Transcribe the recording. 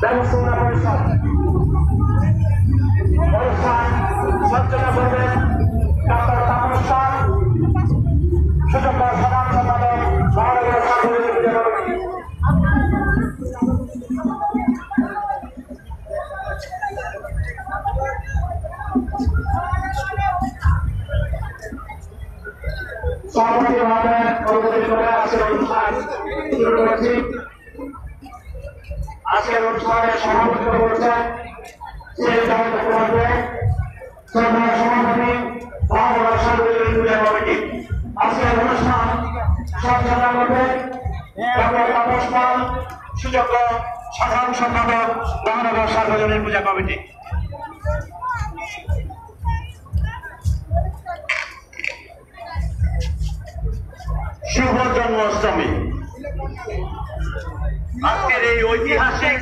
ব্যবস্থাপনা পরিষদ অনুষ্ঠান সঞ্চালনা করবেন ডক্টর তাপস শাহ, সুযোগ্য সাধারণ সম্পাদক মহানগর সাংগঠনিক পূজা কমিটি। সভাপতি মহোদয় অনুমোদন করে আজকের অনুষ্ঠান শুরু করেছি। আজকের অনুষ্ঠানে সভাপতিত্ব করছেন সভাপতি মহানগর সাংগঠনিক পূজা কমিটি। আজকের অনুষ্ঠান সঞ্চালনা করবেন ডক্টর তাপস পাল, সুযোগ্য সাধারণ সম্পাদক মহানগর সার্বজনীন পূজা কমিটি। শুভ জন্মাষ্টমী। আজকের এই ঐতিহাসিক